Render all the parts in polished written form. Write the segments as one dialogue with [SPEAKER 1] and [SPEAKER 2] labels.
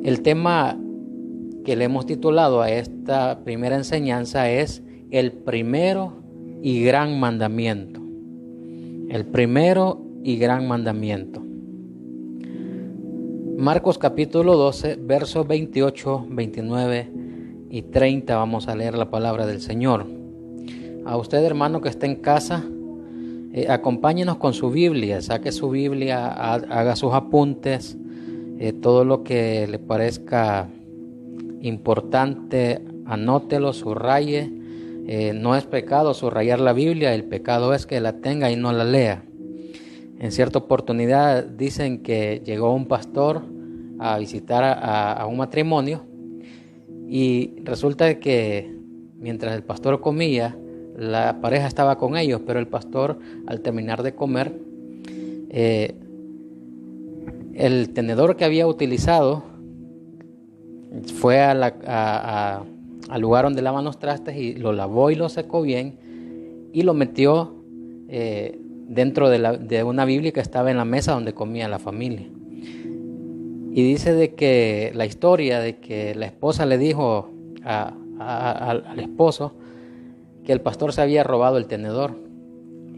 [SPEAKER 1] El tema que le hemos titulado a esta primera enseñanza es el primero y gran mandamiento. El primero y gran mandamiento. Marcos capítulo 12, versos 28, 29 y 30 vamos a leer la palabra del Señor. A usted, hermano, que está en casa, acompáñenos con su Biblia, saque su Biblia, haga sus apuntes, todo lo que le parezca importante, anótelo, subraye. No es pecado subrayar la Biblia, el pecado es que la tenga y no la lea. En cierta oportunidad dicen que llegó un pastor a visitar a un matrimonio y resulta que mientras el pastor comía, la pareja estaba con ellos, pero el pastor, al terminar de comer, el tenedor que había utilizado fue al lugar donde lavan los trastes y lo lavó y lo secó bien y lo metió dentro de una Biblia que estaba en la mesa donde comía la familia. Y dice de que la historia de que la esposa le dijo al esposo que el pastor se había robado el tenedor,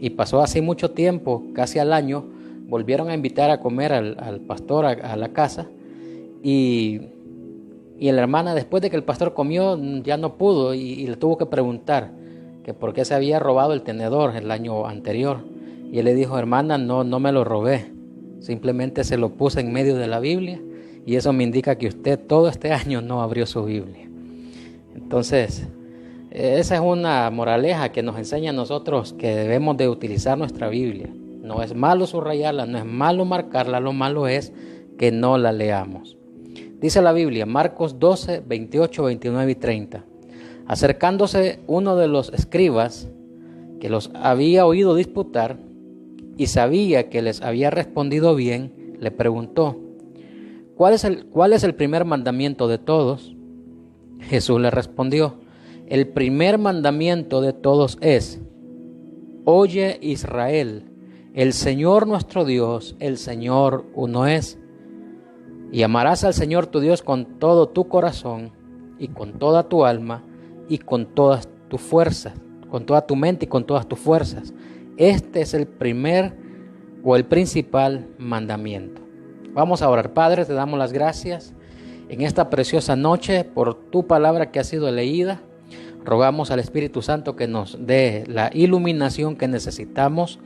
[SPEAKER 1] y pasó así mucho tiempo, casi al año, volvieron a invitar a comer al pastor a la casa, y la hermana, después de que el pastor comió, ya no pudo y le tuvo que preguntar que por qué se había robado el tenedor el año anterior. Y él le dijo: hermana, no me lo robé, simplemente se lo puse en medio de la Biblia y eso me indica que usted todo este año no abrió su Biblia. Entonces, esa es una moraleja que nos enseña a nosotros que debemos de utilizar nuestra Biblia. No es malo subrayarla, no es malo marcarla, lo malo es que no la leamos. Dice la Biblia, Marcos 12, 28, 29 y 30. Acercándose uno de los escribas que los había oído disputar y sabía que les había respondido bien, le preguntó: ¿Cuál es el primer mandamiento de todos? Jesús le respondió: el primer mandamiento de todos es: Oye, Israel, el Señor nuestro Dios, el Señor uno es. Y amarás al Señor tu Dios con todo tu corazón y con toda tu alma y con todas tus fuerzas, con toda tu mente y con todas tus fuerzas. Este es el primer o el principal mandamiento. Vamos a orar. Padre, te damos las gracias en esta preciosa noche por tu palabra que ha sido leída. Rogamos al Espíritu Santo que nos dé la iluminación que necesitamos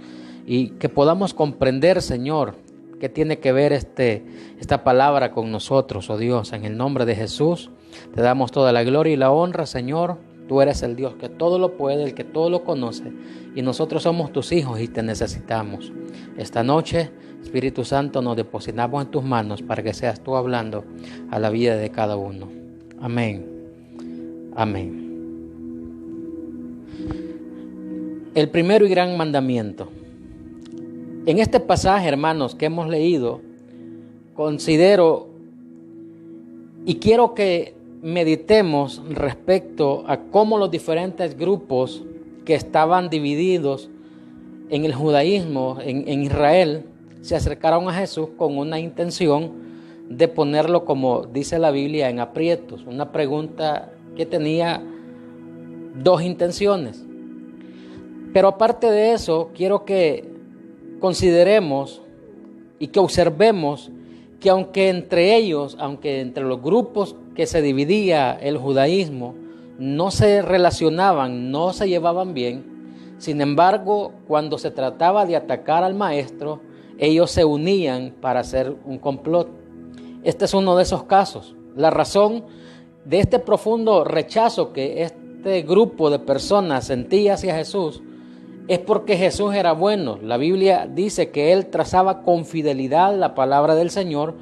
[SPEAKER 1] y que podamos comprender, Señor, qué tiene que ver esta palabra con nosotros, oh Dios. En el nombre de Jesús te damos toda la gloria y la honra, Señor. Tú eres el Dios que todo lo puede, el que todo lo conoce, y nosotros somos tus hijos y te necesitamos. Esta noche, Espíritu Santo, nos depositamos en tus manos para que seas tú hablando a la vida de cada uno. Amén. Amén. El primero y gran mandamiento. En este pasaje, hermanos, que hemos leído, considero y quiero que meditemos respecto a cómo los diferentes grupos que estaban divididos en el judaísmo, en Israel, se acercaron a Jesús con una intención de ponerlo, como dice la Biblia, en aprietos. Una pregunta que tenía dos intenciones. Pero aparte de eso, quiero que consideremos y que observemos que aunque entre los grupos que se dividía el judaísmo, no se relacionaban, no se llevaban bien, sin embargo, cuando se trataba de atacar al maestro, ellos se unían para hacer un complot. Este es uno de esos casos. La razón de este profundo rechazo que este grupo de personas sentía hacia Jesús es porque Jesús era bueno. La Biblia dice que Él trazaba con fidelidad la palabra del Señor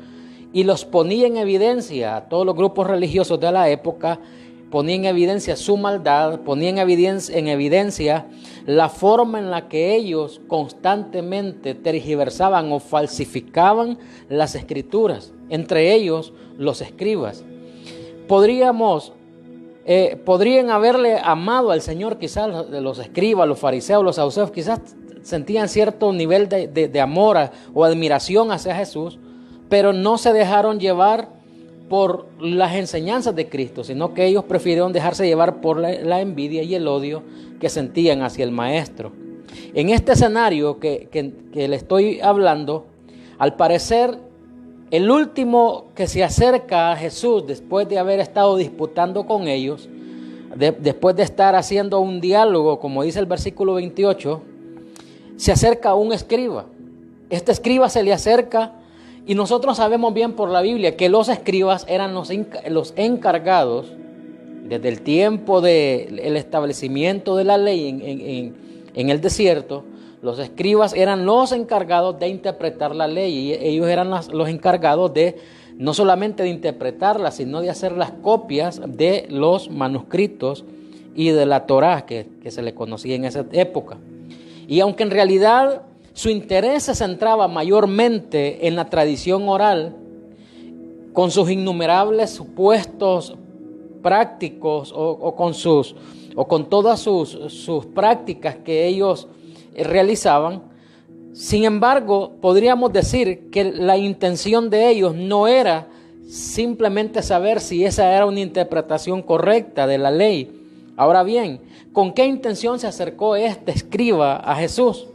[SPEAKER 1] y los ponía en evidencia. A todos los grupos religiosos de la época ponía en evidencia su maldad, ponía en evidencia la forma en la que ellos constantemente tergiversaban o falsificaban las escrituras, entre ellos los escribas. Podrían haberle amado al Señor, quizás los escribas, los fariseos, los saduceos, quizás sentían cierto nivel de amor o admiración hacia Jesús, pero no se dejaron llevar por las enseñanzas de Cristo, sino que ellos prefirieron dejarse llevar por la envidia y el odio que sentían hacia el Maestro. En este escenario que le estoy hablando, al parecer, el último que se acerca a Jesús después de haber estado disputando con ellos, después de estar haciendo un diálogo, como dice el versículo 28, se acerca a un escriba. Este escriba se le acerca y nosotros sabemos bien por la Biblia que los escribas eran los encargados desde el tiempo del establecimiento de la ley en el desierto. Los escribas eran los encargados de interpretar la ley y ellos eran los encargados de no solamente de interpretarla, sino de hacer las copias de los manuscritos y de la Torá que se le conocía en esa época. Y aunque en realidad su interés se centraba mayormente en la tradición oral, con sus innumerables supuestos prácticos o con todas sus prácticas que ellos realizaban, sin embargo, podríamos decir que la intención de ellos no era simplemente saber si esa era una interpretación correcta de la ley. Ahora bien, ¿con qué intención se acercó este escriba a Jesús?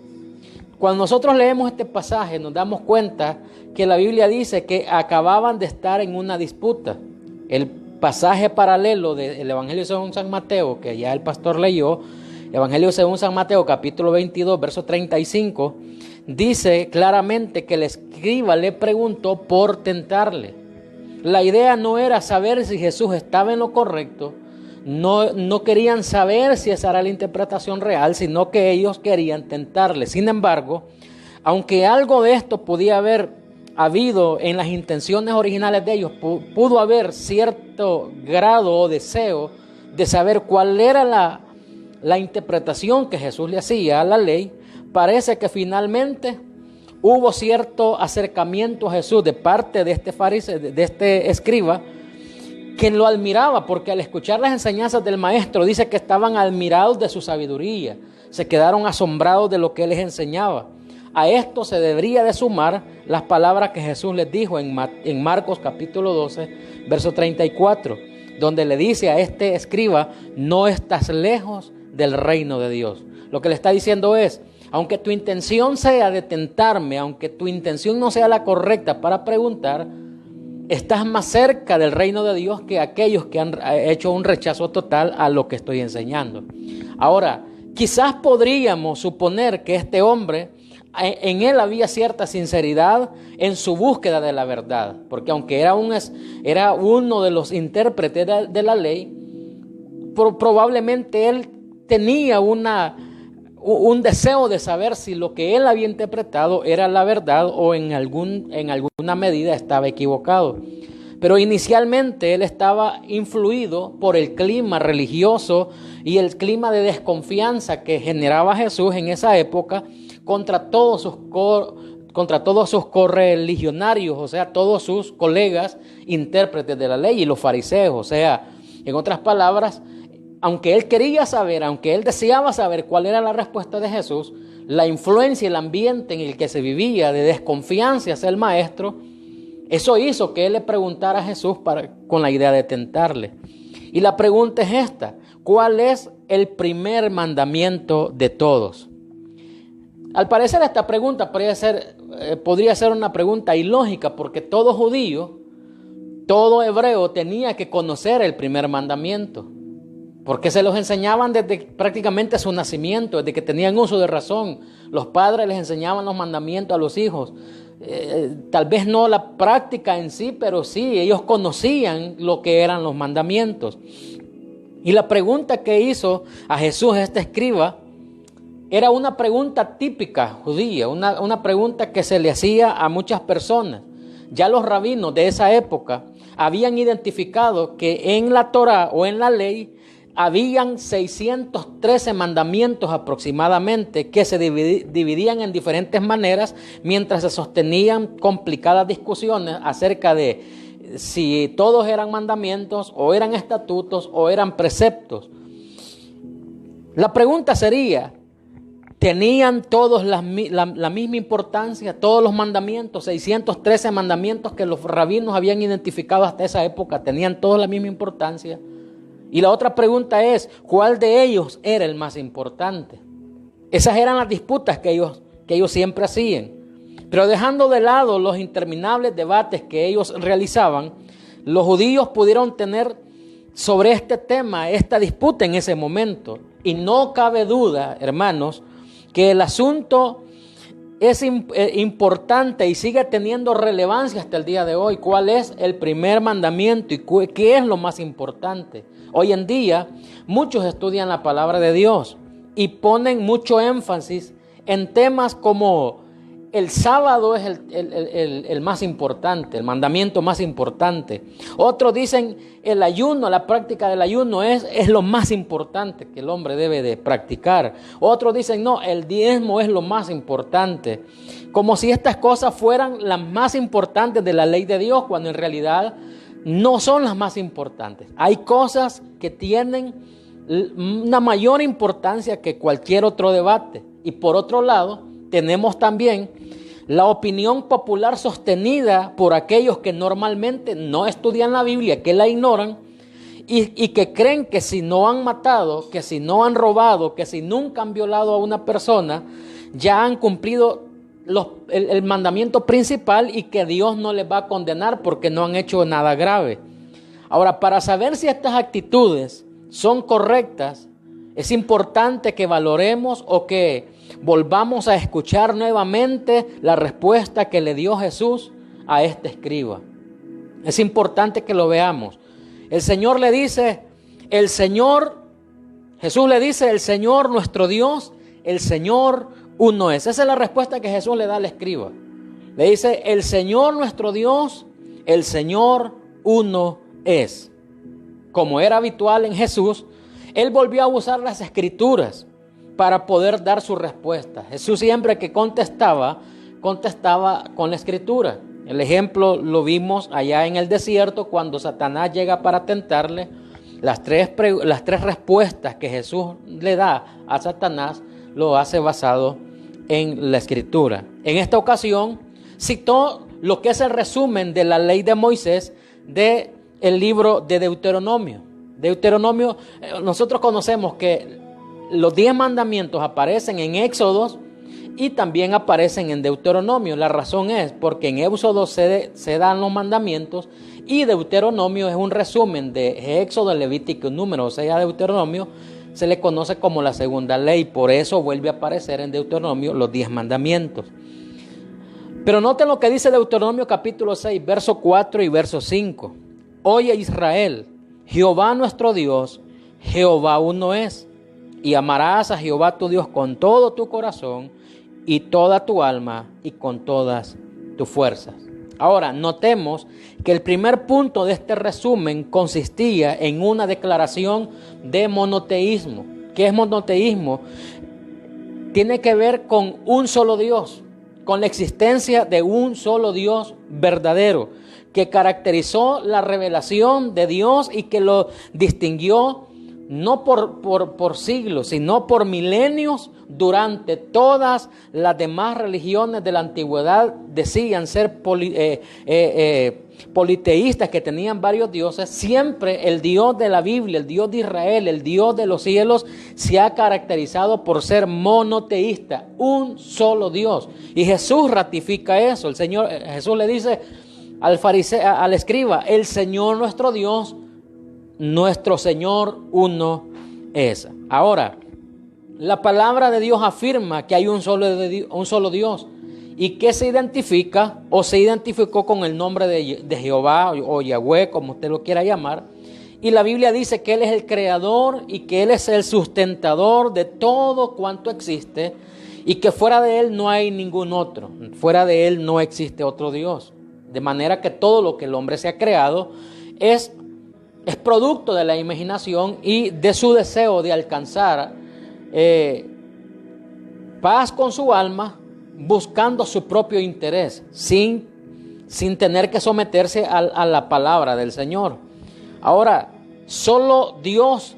[SPEAKER 1] Cuando nosotros leemos este pasaje nos damos cuenta que la Biblia dice que acababan de estar en una disputa. El pasaje paralelo del Evangelio según San Mateo, que ya el pastor leyó, Evangelio según San Mateo, capítulo 22, verso 35, dice claramente que el escriba le preguntó por tentarle. La idea no era saber si Jesús estaba en lo correcto, no querían saber si esa era la interpretación real, sino que ellos querían tentarle. Sin embargo, aunque algo de esto podía haber habido en las intenciones originales de ellos, pudo haber cierto grado o deseo de saber cuál era la interpretación que Jesús le hacía a la ley. Parece que finalmente hubo cierto acercamiento a Jesús de parte de este fariseo, de este escriba, quien lo admiraba, porque al escuchar las enseñanzas del maestro dice que estaban admirados de su sabiduría, se quedaron asombrados de lo que él les enseñaba. A esto se debería de sumar las palabras que Jesús les dijo en Marcos capítulo 12, verso 34, donde le dice a este escriba: no estás lejos del reino de Dios. Lo que le está diciendo es: aunque tu intención sea de tentarme, aunque tu intención no sea la correcta para preguntar, estás más cerca del reino de Dios que aquellos que han hecho un rechazo total a lo que estoy enseñando. Ahora, quizás podríamos suponer que este hombre, en él había cierta sinceridad en su búsqueda de la verdad, porque aunque era uno de los intérpretes de la ley, probablemente él tenía un deseo de saber si lo que él había interpretado era la verdad o en alguna medida estaba equivocado. Pero inicialmente él estaba influido por el clima religioso y el clima de desconfianza que generaba Jesús en esa época contra todos sus correligionarios, o sea, todos sus colegas intérpretes de la ley y los fariseos. O sea, en otras palabras, aunque él quería saber, aunque él deseaba saber cuál era la respuesta de Jesús, la influencia y el ambiente en el que se vivía de desconfianza hacia el maestro, eso hizo que él le preguntara a Jesús con la idea de tentarle. Y la pregunta es esta: ¿cuál es el primer mandamiento de todos? Al parecer esta pregunta podría ser una pregunta ilógica, porque todo judío, todo hebreo tenía que conocer el primer mandamiento, porque se los enseñaban desde prácticamente su nacimiento, desde que tenían uso de razón. Los padres les enseñaban los mandamientos a los hijos. Tal vez no la práctica en sí, pero sí, ellos conocían lo que eran los mandamientos. Y la pregunta que hizo a Jesús este escriba era una pregunta típica judía, una pregunta que se le hacía a muchas personas. Ya los rabinos de esa época habían identificado que en la Torá o en la ley habían 613 mandamientos aproximadamente que se dividían en diferentes maneras, mientras se sostenían complicadas discusiones acerca de si todos eran mandamientos o eran estatutos o eran preceptos. La pregunta sería: tenían todos la misma importancia, todos los mandamientos, 613 mandamientos que los rabinos habían identificado hasta esa época, tenían todos la misma importancia. Y la otra pregunta es, ¿cuál de ellos era el más importante? Esas eran las disputas que ellos siempre hacían. Pero dejando de lado los interminables debates que ellos realizaban, los judíos pudieron tener sobre este tema, esta disputa en ese momento. Y no cabe duda, hermanos, que el asunto es importante y sigue teniendo relevancia hasta el día de hoy. ¿Cuál es el primer mandamiento y qué es lo más importante? Hoy en día, muchos estudian la palabra de Dios y ponen mucho énfasis en temas como el sábado es el más importante, el mandamiento más importante. Otros dicen el ayuno, la práctica del ayuno es lo más importante que el hombre debe de practicar. Otros dicen no, el diezmo es lo más importante. Como si estas cosas fueran las más importantes de la ley de Dios, cuando en realidad no son las más importantes. Hay cosas que tienen una mayor importancia que cualquier otro debate. Y por otro lado, tenemos también la opinión popular sostenida por aquellos que normalmente no estudian la Biblia, que la ignoran y que creen que si no han matado, que si no han robado, que si nunca han violado a una persona, ya han cumplido el mandamiento principal y que Dios no les va a condenar porque no han hecho nada grave. Ahora, para saber si estas actitudes son correctas, es importante que valoremos o que volvamos a escuchar nuevamente la respuesta que le dio Jesús a este escriba. Es importante que lo veamos. El Señor le dice, Jesús le dice, el Señor nuestro Dios, el Señor uno es. Esa es la respuesta que Jesús le da al escriba. Le dice, el Señor nuestro Dios, el Señor uno es. Como era habitual en Jesús, Él volvió a usar las Escrituras para poder dar su respuesta. Jesús siempre que contestaba con la Escritura. El ejemplo lo vimos allá en el desierto cuando Satanás llega para tentarle. Las tres respuestas que Jesús le da a Satanás lo hace basado en la Escritura. En esta ocasión citó lo que es el resumen de la ley de Moisés del libro de Deuteronomio. Deuteronomio, nosotros conocemos que los 10 mandamientos aparecen en Éxodo y también aparecen en Deuteronomio. La razón es porque en Éxodo se dan los mandamientos y Deuteronomio es un resumen de Éxodo, Levítico, Número. O sea, Deuteronomio se le conoce como la segunda ley. Por eso vuelve a aparecer en Deuteronomio los 10 mandamientos. Pero noten lo que dice Deuteronomio capítulo 6, verso 4 y verso 5. Oye Israel, Jehová nuestro Dios, Jehová uno es. Y amarás a Jehová tu Dios con todo tu corazón y toda tu alma y con todas tus fuerzas. Ahora, notemos que el primer punto de este resumen consistía en una declaración de monoteísmo. ¿Qué es monoteísmo? Tiene que ver con un solo Dios, con la existencia de un solo Dios verdadero, que caracterizó la revelación de Dios y que lo distinguió no por siglos, sino por milenios. Durante todas las demás religiones de la antigüedad decían ser politeístas, que tenían varios dioses. Siempre el Dios de la Biblia, el Dios de Israel, el Dios de los cielos, se ha caracterizado por ser monoteísta, un solo Dios. Y Jesús ratifica eso. Jesús le dice al escriba, el Señor nuestro Dios, nuestro Señor uno es. Ahora, la palabra de Dios afirma que hay un solo Dios y que se identifica o se identificó con el nombre de Jehová o Yahweh, como usted lo quiera llamar. Y la Biblia dice que Él es el creador y que Él es el sustentador de todo cuanto existe y que fuera de Él no hay ningún otro. Fuera de Él no existe otro Dios. De manera que todo lo que el hombre se ha creado es producto de la imaginación y de su deseo de alcanzar paz con su alma, buscando su propio interés, sin tener que someterse a la palabra del Señor. Ahora, solo Dios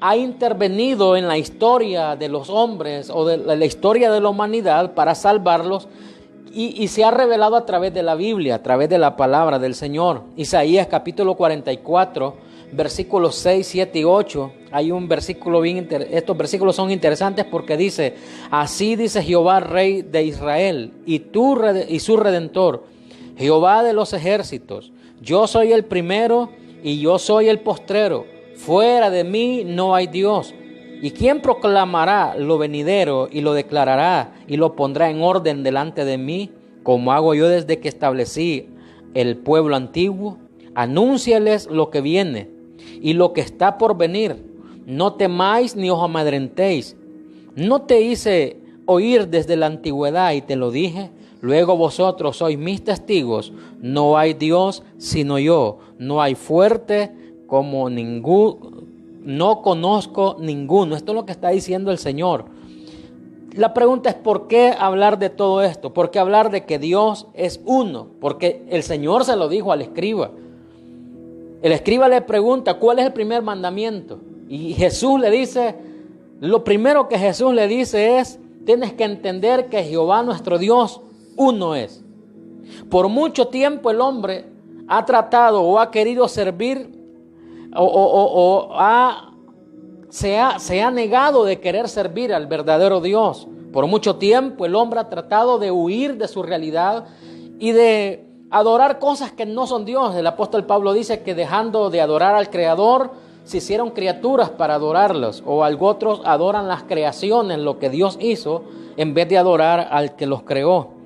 [SPEAKER 1] ha intervenido en la historia de los hombres o de la historia de la humanidad para salvarlos y se ha revelado a través de la Biblia, a través de la palabra del Señor. Isaías capítulo 44, versículos 6, 7 y 8. Hay un versículo estos versículos son interesantes porque dice: así dice Jehová, Rey de Israel, y su Redentor, Jehová de los ejércitos: yo soy el primero y yo soy el postrero. Fuera de mí no hay Dios. ¿Y quién proclamará lo venidero y lo declarará y lo pondrá en orden delante de mí, como hago yo desde que establecí el pueblo antiguo? Anúnciales lo que viene y lo que está por venir. No temáis ni os amedrentéis. ¿No te hice oír desde la antigüedad y te lo dije? Luego vosotros sois mis testigos. No hay Dios sino yo. No hay fuerte como no conozco ninguno. Esto es lo que está diciendo el Señor. La pregunta es: ¿por qué hablar de todo esto? ¿Por qué hablar de que Dios es uno? Porque el Señor se lo dijo al escriba. El escriba le pregunta: ¿cuál es el primer mandamiento? Y Jesús le dice, lo primero que Jesús le dice es: tienes que entender que Jehová nuestro Dios uno es. Por mucho tiempo el hombre ha tratado o ha querido servir se ha negado de querer servir al verdadero Dios. Por mucho tiempo el hombre ha tratado de huir de su realidad y de adorar cosas que no son Dios. El apóstol Pablo dice que dejando de adorar al Creador, se hicieron criaturas para adorarlos, o otros adoran las creaciones, lo que Dios hizo, en vez de adorar al que los creó.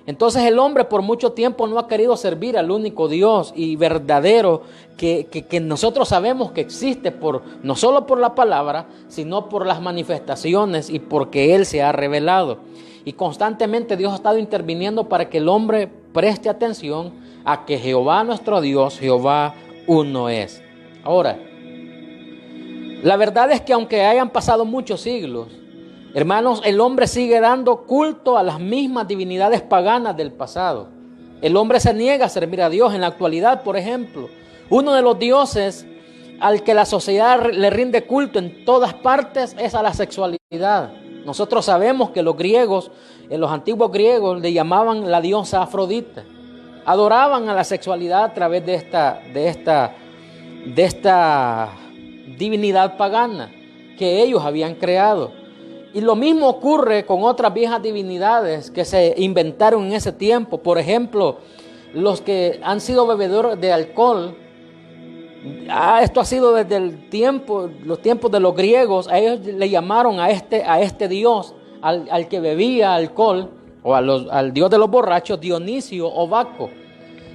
[SPEAKER 1] Entonces el hombre por mucho tiempo no ha querido servir al único Dios y verdadero que nosotros sabemos que existe, no solo por la palabra, sino por las manifestaciones y porque Él se ha revelado. Y constantemente Dios ha estado interviniendo para que el hombre preste atención a que Jehová nuestro Dios, Jehová uno es. Ahora, la verdad es que aunque hayan pasado muchos siglos, hermanos, el hombre sigue dando culto a las mismas divinidades paganas del pasado. El hombre se niega a servir a Dios. En la actualidad, por ejemplo, uno de los dioses al que la sociedad le rinde culto en todas partes es a la sexualidad. Nosotros sabemos que los griegos, los antiguos griegos, le llamaban la diosa Afrodita. Adoraban a la sexualidad a través de esta divinidad pagana que ellos habían creado. Y lo mismo ocurre con otras viejas divinidades que se inventaron en ese tiempo. Por ejemplo, los que han sido bebedores de alcohol. Esto ha sido desde los tiempos de los griegos. A ellos le llamaron a este dios, al que bebía alcohol, o al dios de los borrachos, Dionisio o Baco.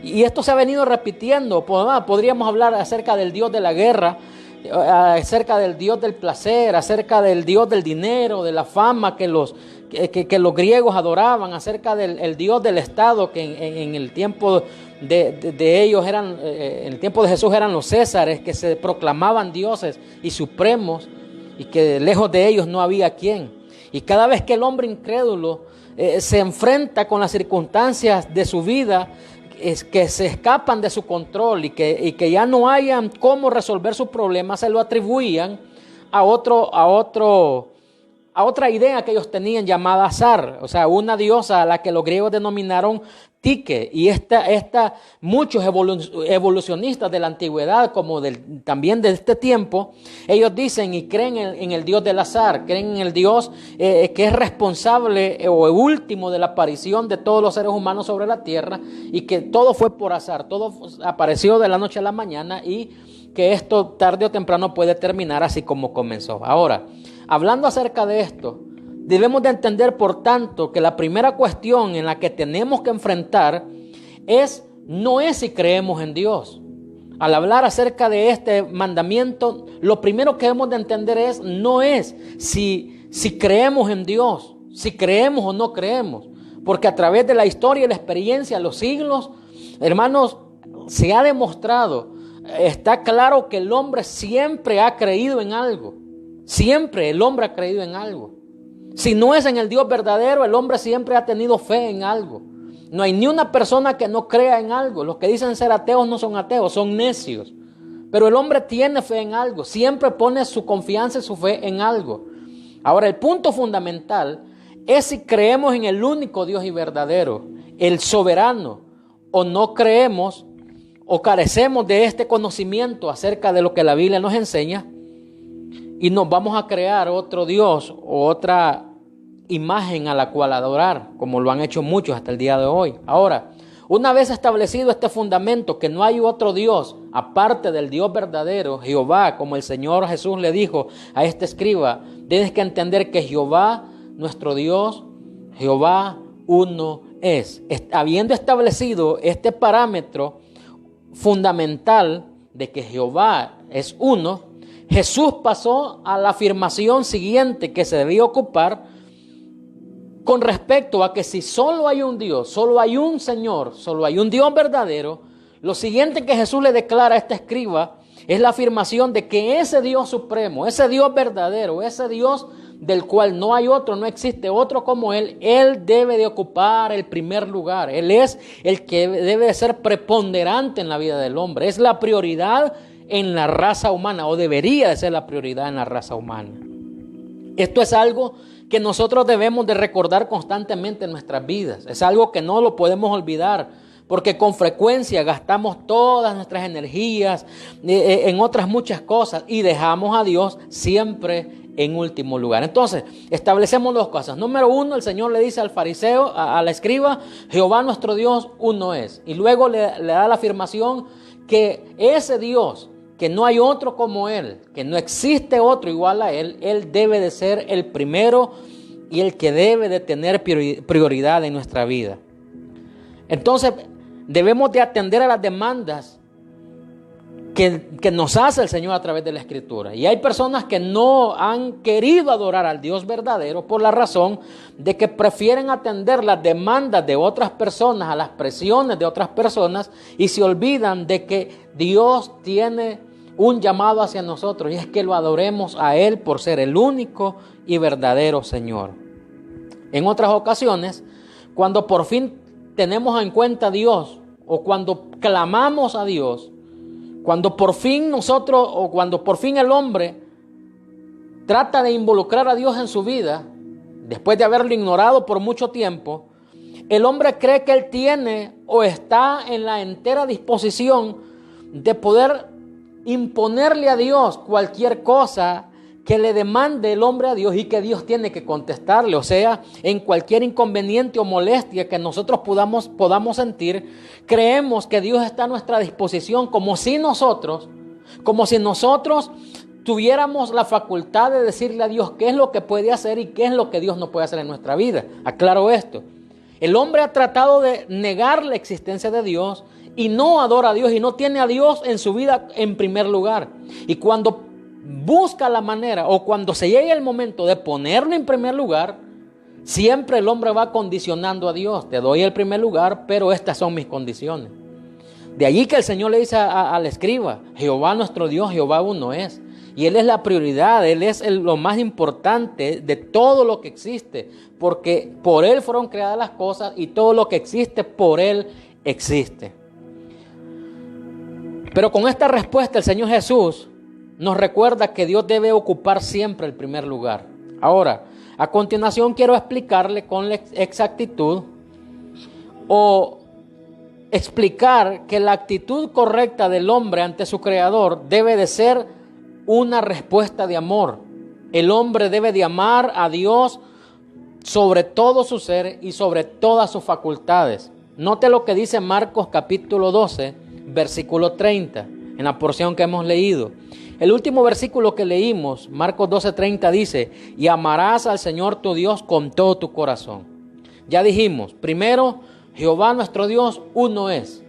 [SPEAKER 1] Y esto se ha venido repitiendo. Podríamos hablar acerca del dios de la guerra, acerca del dios del placer, acerca del dios del dinero, de la fama que los griegos adoraban, acerca del dios del Estado que en el tiempo de ellos en el tiempo de Jesús eran los césares, que se proclamaban dioses y supremos y que lejos de ellos no había quien. Y cada vez que el hombre incrédulo se enfrenta con las circunstancias de su vida, es que se escapan de su control y que ya no hayan cómo resolver sus problemas, se lo atribuían a otra idea que ellos tenían llamada Azar, o sea, una diosa a la que los griegos denominaron Tique. Y muchos evolucionistas de la antigüedad, como también de este tiempo, ellos dicen y creen en el dios del azar, creen en el dios que es responsable o último de la aparición de todos los seres humanos sobre la tierra, y que todo fue por azar, todo apareció de la noche a la mañana, y que esto tarde o temprano puede terminar así como comenzó. Ahora, hablando acerca de esto, debemos de entender, por tanto, que la primera cuestión en la que tenemos que enfrentar no es si creemos en Dios. Al hablar acerca de este mandamiento, lo primero que debemos de entender no es si creemos en Dios, si creemos o no creemos. Porque a través de la historia y la experiencia, los siglos, hermanos, se ha demostrado, está claro que el hombre siempre ha creído en algo. Siempre el hombre ha creído en algo. Si no es en el Dios verdadero, el hombre siempre ha tenido fe en algo. No hay ni una persona que no crea en algo. Los que dicen ser ateos no son ateos, son necios. Pero el hombre tiene fe en algo, siempre pone su confianza y su fe en algo. Ahora, el punto fundamental es si creemos en el único Dios y verdadero, el soberano, o no creemos o carecemos de este conocimiento acerca de lo que la Biblia nos enseña y nos vamos a crear otro Dios o otra imagen a la cual adorar, como lo han hecho muchos hasta el día de hoy. Ahora, una vez establecido este fundamento, que no hay otro Dios aparte del Dios verdadero, Jehová, como el Señor Jesús le dijo a este escriba, tienes que entender que Jehová, nuestro Dios, Jehová uno es. Habiendo establecido este parámetro fundamental de que Jehová es uno, Jesús pasó a la afirmación siguiente que se debía ocupar con respecto a que si solo hay un Dios, solo hay un Señor, solo hay un Dios verdadero. Lo siguiente que Jesús le declara a este escriba es la afirmación de que ese Dios supremo, ese Dios verdadero, ese Dios del cual no hay otro, no existe otro como Él debe de ocupar el primer lugar. Él es el que debe de ser preponderante en la vida del hombre. Es la prioridad en la raza humana, o debería de ser la prioridad en la raza humana. Esto es algo que nosotros debemos de recordar constantemente en nuestras vidas. Es algo que no lo podemos olvidar, porque con frecuencia gastamos todas nuestras energías en otras muchas cosas y dejamos a Dios siempre en último lugar. Entonces, establecemos dos cosas. Número uno, el Señor le dice al fariseo, al escriba, Jehová nuestro Dios uno es. Y luego le da la afirmación que ese Dios, que no hay otro como Él, que no existe otro igual a Él, Él debe de ser el primero y el que debe de tener prioridad en nuestra vida. Entonces, debemos de atender a las demandas que nos hace el Señor a través de la Escritura. Y hay personas que no han querido adorar al Dios verdadero por la razón de que prefieren atender las demandas de otras personas, a las presiones de otras personas, y se olvidan de que Dios tiene un llamado hacia nosotros, y es que lo adoremos a Él por ser el único y verdadero Señor. En otras ocasiones, cuando por fin tenemos en cuenta a Dios, o cuando clamamos a Dios, cuando por fin nosotros, o cuando por fin el hombre trata de involucrar a Dios en su vida, después de haberlo ignorado por mucho tiempo, el hombre cree que él tiene o está en la entera disposición de poder imponerle a Dios cualquier cosa que le demande el hombre a Dios y que Dios tiene que contestarle. O sea, en cualquier inconveniente o molestia que nosotros podamos sentir, creemos que Dios está a nuestra disposición, como si nosotros tuviéramos la facultad de decirle a Dios qué es lo que puede hacer y qué es lo que Dios no puede hacer en nuestra vida. Aclaro esto. El hombre ha tratado de negar la existencia de Dios y no adora a Dios y no tiene a Dios en su vida en primer lugar. Y cuando busca la manera, o cuando se llegue el momento de ponerlo en primer lugar, siempre el hombre va condicionando a Dios. Te doy el primer lugar, pero estas son mis condiciones. De allí que el Señor le dice al escriba, Jehová nuestro Dios, Jehová uno es. Y Él es la prioridad, Él es lo más importante de todo lo que existe, porque por Él fueron creadas las cosas y todo lo que existe por Él existe. Pero con esta respuesta el Señor Jesús nos recuerda que Dios debe ocupar siempre el primer lugar. Ahora, a continuación quiero explicarle con exactitud o explicar que la actitud correcta del hombre ante su Creador debe de ser una respuesta de amor. El hombre debe de amar a Dios sobre todo su ser y sobre todas sus facultades. Note lo que dice Marcos capítulo 12, versículo 30, en la porción que hemos leído. El último versículo que leímos, Marcos 12:30, dice, y amarás al Señor tu Dios con todo tu corazón. Ya dijimos, primero, Jehová nuestro Dios uno es.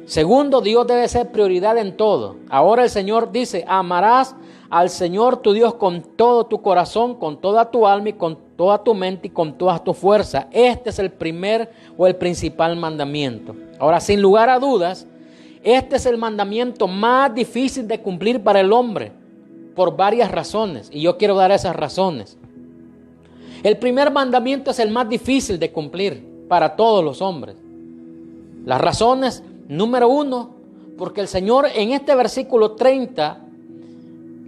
[SPEAKER 1] Segundo, Dios debe ser prioridad en todo. Ahora el Señor dice, amarás al Señor tu Dios con todo tu corazón, con toda tu alma y con toda tu mente y con toda tu fuerza. Este es el primer o el principal mandamiento. Ahora, sin lugar a dudas, este es el mandamiento más difícil de cumplir para el hombre, por varias razones, y yo quiero dar esas razones. El primer mandamiento es el más difícil de cumplir para todos los hombres. Las razones, número uno, porque el Señor en este versículo 30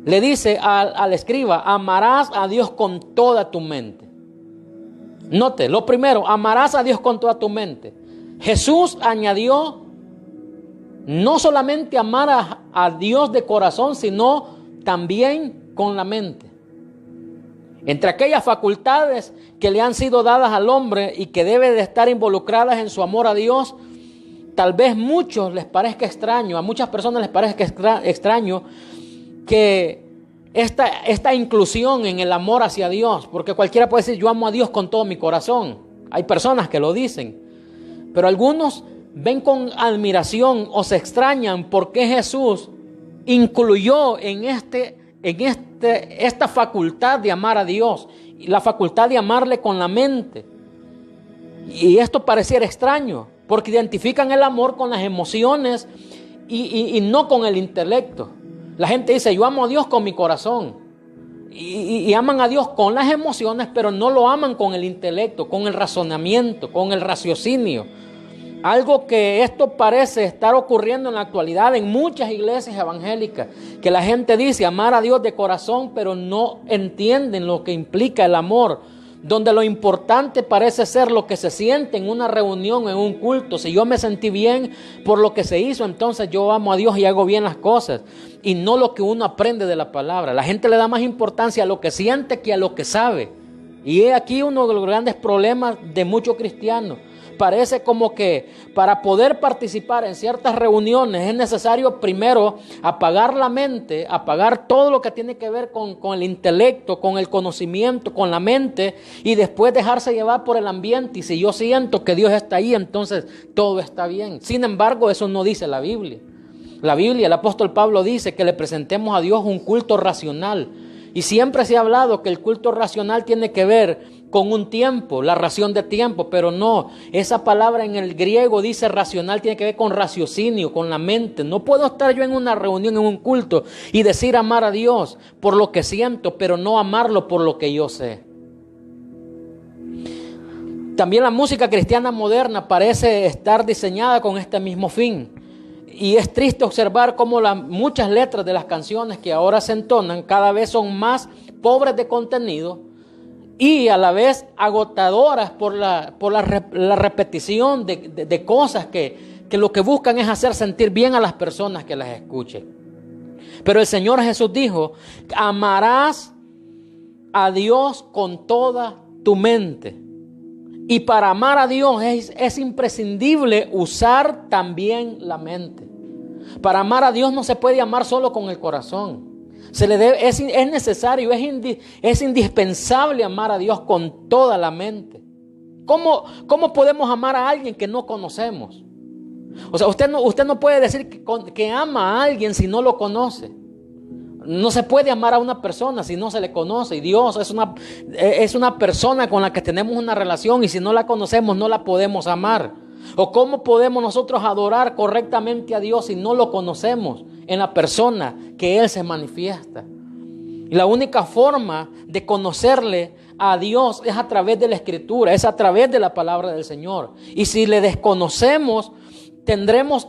[SPEAKER 1] le dice al escriba: amarás a Dios con toda tu mente. Note, lo primero, amarás a Dios con toda tu mente. Jesús añadió no solamente amar a Dios de corazón, sino también con la mente. Entre aquellas facultades que le han sido dadas al hombre y que debe de estar involucradas en su amor a Dios, tal vez muchos les parezca extraño, a muchas personas les parezca extraño que esta inclusión en el amor hacia Dios, porque cualquiera puede decir: yo amo a Dios con todo mi corazón. Hay personas que lo dicen, pero algunos ven con admiración o se extrañan porque Jesús incluyó en esta facultad de amar a Dios, la facultad de amarle con la mente. Y esto pareciera extraño, porque identifican el amor con las emociones y no con el intelecto. La gente dice: yo amo a Dios con mi corazón, y aman a Dios con las emociones, pero no lo aman con el intelecto, con el razonamiento, con el raciocinio. Algo que esto parece estar ocurriendo en la actualidad en muchas iglesias evangélicas, que la gente dice amar a Dios de corazón, pero no entienden lo que implica el amor, donde lo importante parece ser lo que se siente en una reunión, en un culto. Si yo me sentí bien por lo que se hizo, entonces yo amo a Dios y hago bien las cosas, y no lo que uno aprende de la palabra. La gente le da más importancia a lo que siente que a lo que sabe, y es aquí uno de los grandes problemas de muchos cristianos. Parece como que para poder participar en ciertas reuniones es necesario primero apagar la mente, apagar todo lo que tiene que ver con el intelecto, con el conocimiento, con la mente, y después dejarse llevar por el ambiente. Y si yo siento que Dios está ahí, entonces todo está bien. Sin embargo, eso no dice la Biblia. La Biblia, el apóstol Pablo dice que le presentemos a Dios un culto racional. Y siempre se ha hablado que el culto racional tiene que ver con un tiempo, la ración de tiempo, pero no, esa palabra en el griego dice racional, tiene que ver con raciocinio, con la mente. No puedo estar yo en una reunión, en un culto, y decir amar a Dios por lo que siento, pero no amarlo por lo que yo sé. También la música cristiana moderna parece estar diseñada con este mismo fin. Y es triste observar cómo muchas letras de las canciones que ahora se entonan cada vez son más pobres de contenido y a la vez agotadoras por la repetición de cosas que lo que buscan es hacer sentir bien a las personas que las escuchen. Pero el Señor Jesús dijo: amarás a Dios con toda tu mente. Y para amar a Dios es imprescindible usar también la mente. Para amar a Dios no se puede amar solo con el corazón. Es necesario, es indispensable amar a Dios con toda la mente. ¿Cómo podemos amar a alguien que no conocemos? O sea, usted no puede decir que ama a alguien si no lo conoce. No se puede amar a una persona si no se le conoce. Y Dios es una persona con la que tenemos una relación, y si no la conocemos no la podemos amar. ¿O cómo podemos nosotros adorar correctamente a Dios si no lo conocemos en la persona que Él se manifiesta? Y la única forma de conocerle a Dios es a través de la Escritura, es a través de la palabra del Señor. Y si le desconocemos, tendremos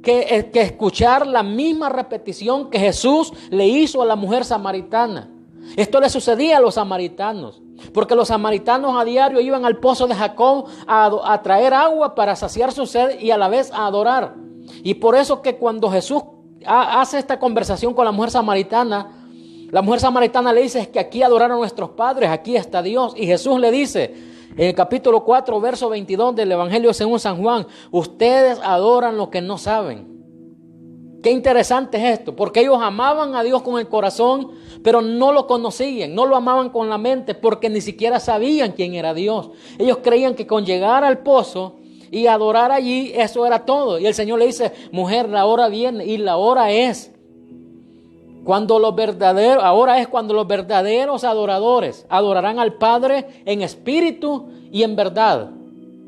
[SPEAKER 1] que escuchar la misma repetición que Jesús le hizo a la mujer samaritana. Esto le sucedía a los samaritanos, porque los samaritanos a diario iban al pozo de Jacob a traer agua para saciar su sed y a la vez a adorar. Y por eso que cuando Jesús hace esta conversación con la mujer samaritana le dice: es que aquí adoraron nuestros padres, aquí está Dios. Y Jesús le dice en el capítulo 4, verso 22 del Evangelio según San Juan: ustedes adoran lo que no saben. Qué interesante es esto, porque ellos amaban a Dios con el corazón, pero no lo conocían, no lo amaban con la mente, porque ni siquiera sabían quién era Dios. Ellos creían que con llegar al pozo y adorar allí, eso era todo. Y el Señor le dice: mujer, la hora viene y la hora es cuando los verdaderos adoradores adorarán al Padre en espíritu y en verdad.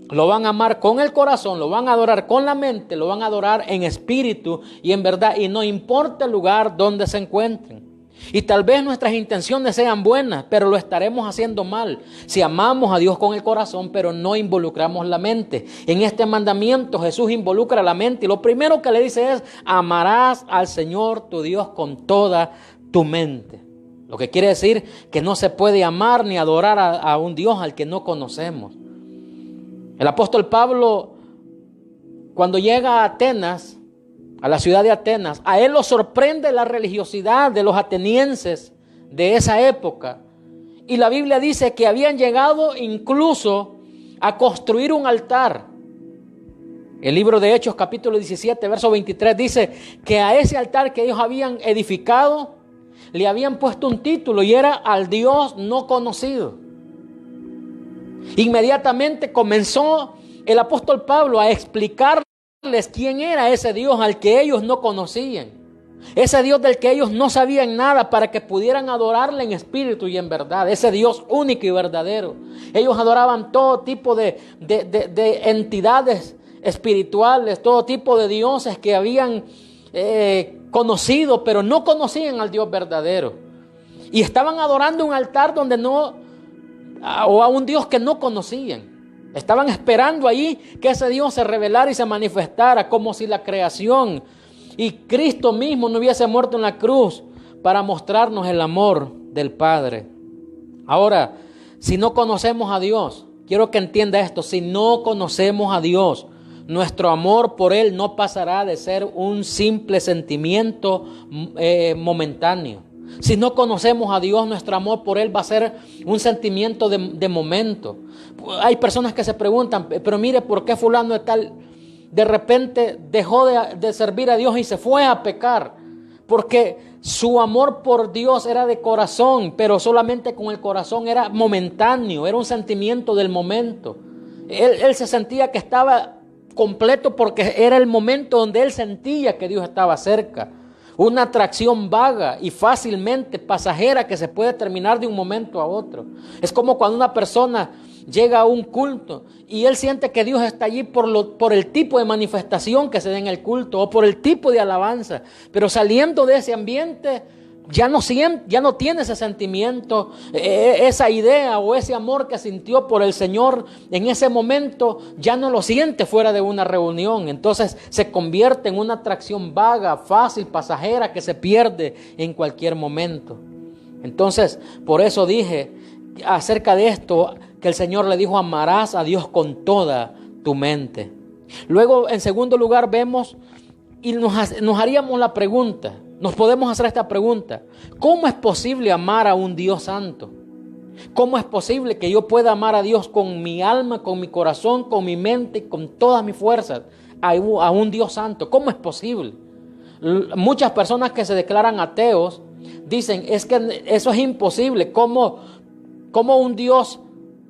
[SPEAKER 1] Lo van a amar con el corazón, lo van a adorar con la mente, lo van a adorar en espíritu y en verdad, y no importa el lugar donde se encuentren. Y tal vez nuestras intenciones sean buenas, pero lo estaremos haciendo mal si amamos a Dios con el corazón, pero no involucramos la mente. En este mandamiento Jesús involucra la mente y lo primero que le dice es: amarás al Señor tu Dios con toda tu mente. Lo que quiere decir que no se puede amar ni adorar a un Dios al que no conocemos. El apóstol Pablo, cuando llega a Atenas, a la ciudad de Atenas, a él lo sorprende la religiosidad de los atenienses de esa época. Y la Biblia dice que habían llegado incluso a construir un altar. El libro de Hechos, capítulo 17, verso 23, dice que a ese altar que ellos habían edificado, le habían puesto un título y era al Dios no conocido. Inmediatamente comenzó el apóstol Pablo a explicarles quién era ese Dios al que ellos no conocían. Ese Dios del que ellos no sabían nada, para que pudieran adorarle en espíritu y en verdad. Ese Dios único y verdadero. Ellos adoraban todo tipo de entidades espirituales, todo tipo de dioses que habían conocido, pero no conocían al Dios verdadero. Y estaban adorando un altar donde o a un Dios que no conocían. Estaban esperando ahí que ese Dios se revelara y se manifestara, como si la creación y Cristo mismo no hubiese muerto en la cruz para mostrarnos el amor del Padre. Ahora, si no conocemos a Dios, quiero que entienda esto: si no conocemos a Dios, nuestro amor por Él no pasará de ser un simple sentimiento momentáneo. Si no conocemos a Dios, nuestro amor por Él va a ser un sentimiento de momento. Hay personas que se preguntan: pero mire, ¿por qué fulano de tal de repente dejó de servir a Dios y se fue a pecar? Porque su amor por Dios era de corazón, pero solamente con el corazón, era momentáneo, era un sentimiento del momento. Él se sentía que estaba completo porque era el momento donde él sentía que Dios estaba cerca. Una atracción vaga y fácilmente pasajera que se puede terminar de un momento a otro. Es como cuando una persona llega a un culto y él siente que Dios está allí por el tipo de manifestación que se da en el culto o por el tipo de alabanza. Pero saliendo de ese ambiente, ya no tiene ese sentimiento, esa idea o ese amor que sintió por el Señor en ese momento, ya no lo siente fuera de una reunión. Entonces se convierte en una atracción vaga, fácil, pasajera, que se pierde en cualquier momento. Entonces, por eso dije acerca de esto, que el Señor le dijo: amarás a Dios con toda tu mente. Luego, en segundo lugar, vemos y nos haríamos la pregunta. Nos podemos hacer esta pregunta: ¿cómo es posible amar a un Dios santo? ¿Cómo es posible que yo pueda amar a Dios con mi alma, con mi corazón, con mi mente y con todas mis fuerzas a un Dios santo? ¿Cómo es posible? Muchas personas que se declaran ateos dicen: es que eso es imposible. ¿Cómo un Dios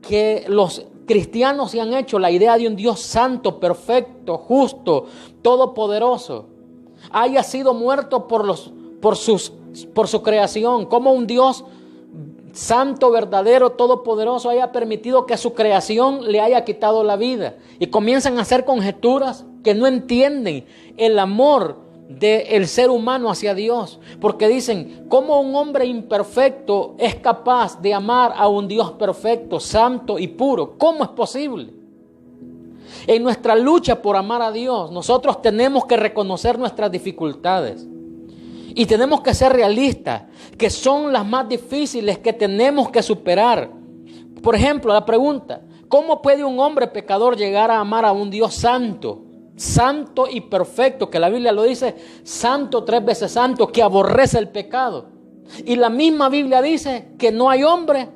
[SPEAKER 1] que los cristianos se han hecho la idea de un Dios santo, perfecto, justo, todopoderoso, haya sido muerto por su creación? ¿Cómo un Dios santo, verdadero, todopoderoso haya permitido que su creación le haya quitado la vida? Y comienzan a hacer conjeturas que no entienden el amor del ser humano hacia Dios, porque dicen: ¿cómo un hombre imperfecto es capaz de amar a un Dios perfecto, santo y puro? ¿Cómo es posible? En nuestra lucha por amar a Dios, nosotros tenemos que reconocer nuestras dificultades y tenemos que ser realistas, que son las más difíciles que tenemos que superar. Por ejemplo, la pregunta: ¿cómo puede un hombre pecador llegar a amar a un Dios santo? Santo y perfecto, que la Biblia lo dice: santo, 3 veces santo, que aborrece el pecado. Y la misma Biblia dice que no hay hombre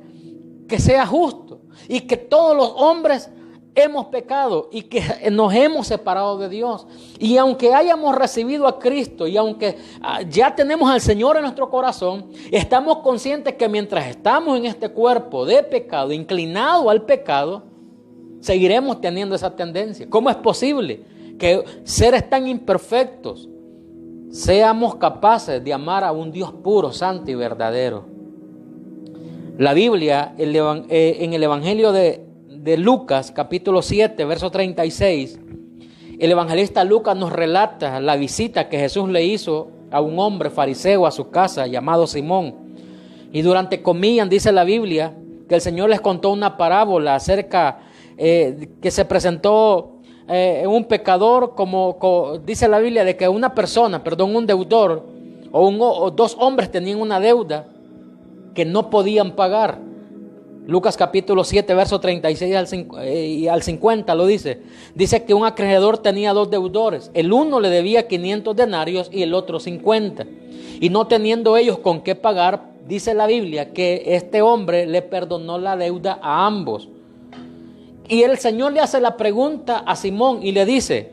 [SPEAKER 1] que sea justo y que todos los hombres hemos pecado y que nos hemos separado de Dios. Y aunque hayamos recibido a Cristo y aunque ya tenemos al Señor en nuestro corazón, estamos conscientes que mientras estamos en este cuerpo de pecado, inclinado al pecado, seguiremos teniendo esa tendencia. ¿Cómo es posible que seres tan imperfectos seamos capaces de amar a un Dios puro, santo y verdadero? La Biblia, en el Evangelio de Lucas, capítulo 7, verso 36, el evangelista Lucas nos relata la visita que Jesús le hizo a un hombre fariseo a su casa llamado Simón. Y durante comían, dice la Biblia, que el Señor les contó una parábola acerca que se presentó un pecador, dice la Biblia, de que un deudor o dos hombres tenían una deuda que no podían pagar. Lucas capítulo 7, verso 36 y al 50 lo dice. Dice que un acreedor tenía dos deudores. El uno le debía 500 denarios y el otro 50. Y no teniendo ellos con qué pagar, dice la Biblia que este hombre le perdonó la deuda a ambos. Y el Señor le hace la pregunta a Simón y le dice: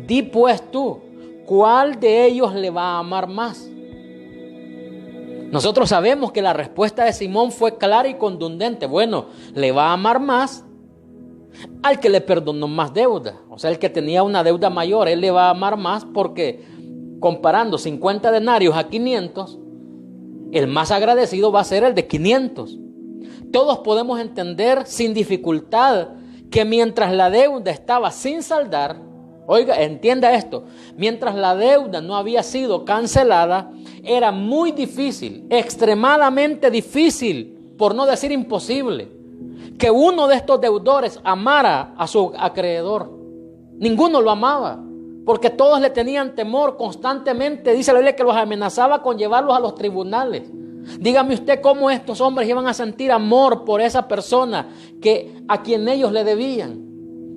[SPEAKER 1] di pues tú, ¿cuál de ellos le va a amar más? Nosotros sabemos que la respuesta de Simón fue clara y contundente. Bueno, le va a amar más al que le perdonó más deuda. O sea, el que tenía una deuda mayor, él le va a amar más porque comparando 50 denarios a 500, el más agradecido va a ser el de 500. Todos podemos entender sin dificultad que mientras la deuda estaba sin saldar, oiga, entienda esto, mientras la deuda no había sido cancelada, era muy difícil, extremadamente difícil, por no decir imposible, que uno de estos deudores amara a su acreedor. Ninguno lo amaba, porque todos le tenían temor constantemente. Dice la Biblia que los amenazaba con llevarlos a los tribunales. Dígame usted cómo estos hombres iban a sentir amor por esa persona a quien ellos le debían.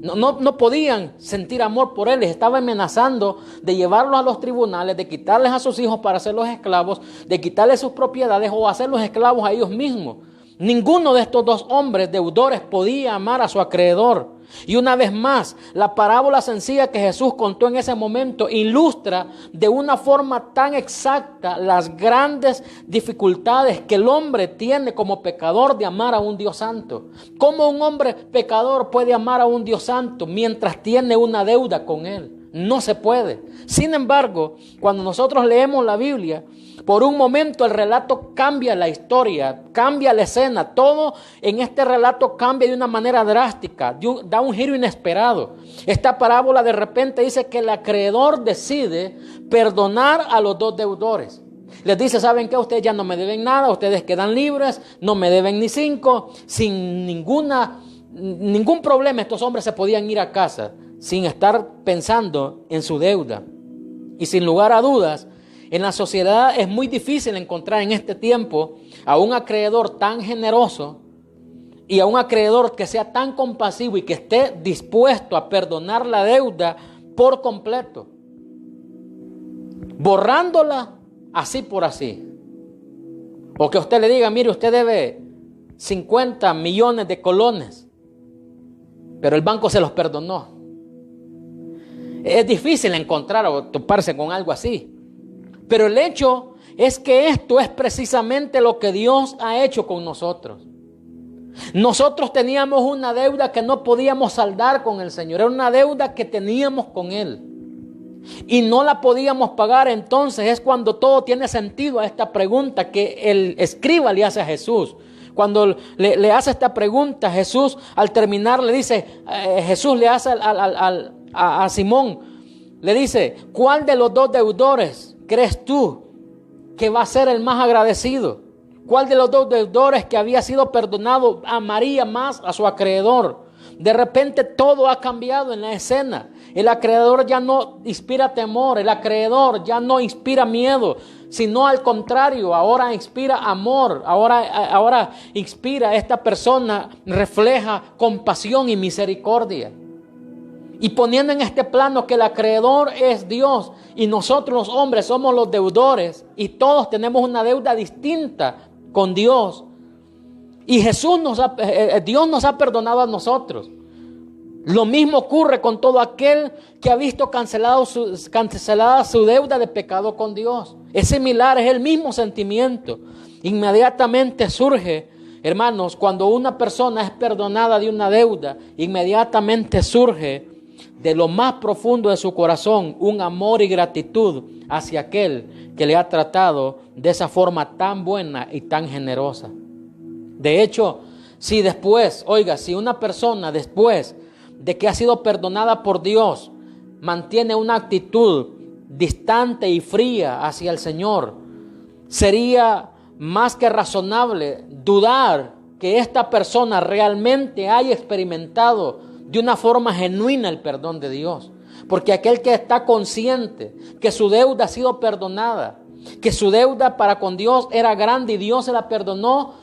[SPEAKER 1] No podían sentir amor por él. Les estaba amenazando de llevarlos a los tribunales, de quitarles a sus hijos para hacerlos esclavos, de quitarles sus propiedades o hacerlos esclavos a ellos mismos. Ninguno de estos dos hombres deudores podía amar a su acreedor. Y una vez más, la parábola sencilla que Jesús contó en ese momento ilustra de una forma tan exacta las grandes dificultades que el hombre tiene como pecador de amar a un Dios santo. ¿Cómo un hombre pecador puede amar a un Dios santo mientras tiene una deuda con él? No se puede. Sin embargo, cuando nosotros leemos la Biblia, por un momento el relato cambia la historia, cambia la escena. Todo en este relato cambia de una manera drástica, da un giro inesperado. Esta parábola de repente dice que el acreedor decide perdonar a los dos deudores. Les dice: ¿saben qué? Ustedes ya no me deben nada, ustedes quedan libres, no me deben ni 5. Sin ningún problema estos hombres se podían ir a casa sin estar pensando en su deuda. Y sin lugar a dudas, en la sociedad es muy difícil encontrar en este tiempo a un acreedor tan generoso y a un acreedor que sea tan compasivo y que esté dispuesto a perdonar la deuda por completo, borrándola así por así. O que usted le diga: mire, usted debe 50 millones de colones, pero el banco se los perdonó. Es difícil encontrar o toparse con algo así. Pero el hecho es que esto es precisamente lo que Dios ha hecho con nosotros. Nosotros teníamos una deuda que no podíamos saldar con el Señor. Era una deuda que teníamos con Él y no la podíamos pagar. Entonces es cuando todo tiene sentido a esta pregunta que el escriba le hace a Jesús. Cuando le hace esta pregunta, Jesús al terminar le dice, Jesús le hace a Simón, le dice: ¿cuál de los dos deudores crees tú que va a ser el más agradecido? ¿Cuál de los dos deudores que había sido perdonado amaría más a su acreedor? De repente todo ha cambiado en la escena. El acreedor ya no inspira temor, el acreedor ya no inspira miedo, sino al contrario, ahora inspira amor, ahora inspira, esta persona refleja compasión y misericordia. Y poniendo en este plano que el acreedor es Dios y nosotros los hombres somos los deudores y todos tenemos una deuda distinta con Dios. Y Dios nos ha perdonado a nosotros. Lo mismo ocurre con todo aquel que ha visto cancelada su deuda de pecado con Dios. Es similar, es el mismo sentimiento. Inmediatamente surge, hermanos, cuando una persona es perdonada de una deuda, inmediatamente surge de lo más profundo de su corazón un amor y gratitud hacia aquel que le ha tratado de esa forma tan buena y tan generosa. De hecho, si una persona después de que ha sido perdonada por Dios mantiene una actitud distante y fría hacia el Señor. Sería más que razonable dudar que esta persona realmente haya experimentado de una forma genuina el perdón de Dios. Porque aquel que está consciente que su deuda ha sido perdonada, que su deuda para con Dios era grande y Dios se la perdonó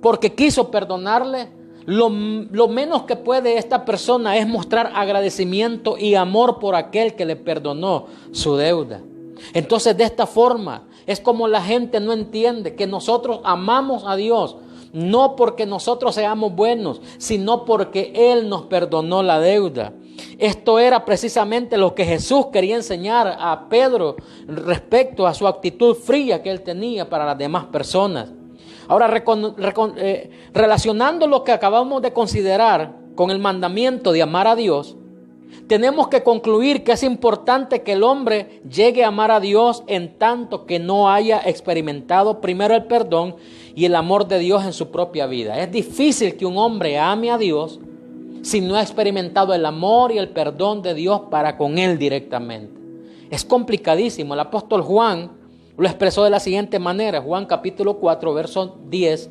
[SPEAKER 1] porque quiso perdonarle, lo menos que puede esta persona es mostrar agradecimiento y amor por aquel que le perdonó su deuda. Entonces, de esta forma es como la gente no entiende que nosotros amamos a Dios, no porque nosotros seamos buenos, sino porque Él nos perdonó la deuda. Esto era precisamente lo que Jesús quería enseñar a Pedro respecto a su actitud fría que él tenía para las demás personas. Ahora, relacionando lo que acabamos de considerar con el mandamiento de amar a Dios, tenemos que concluir que es importante que el hombre llegue a amar a Dios en tanto que no haya experimentado primero el perdón y el amor de Dios en su propia vida. Es difícil que un hombre ame a Dios si no ha experimentado el amor y el perdón de Dios para con él directamente. Es complicadísimo. El apóstol Juan lo expresó de la siguiente manera. Juan capítulo 4, verso 10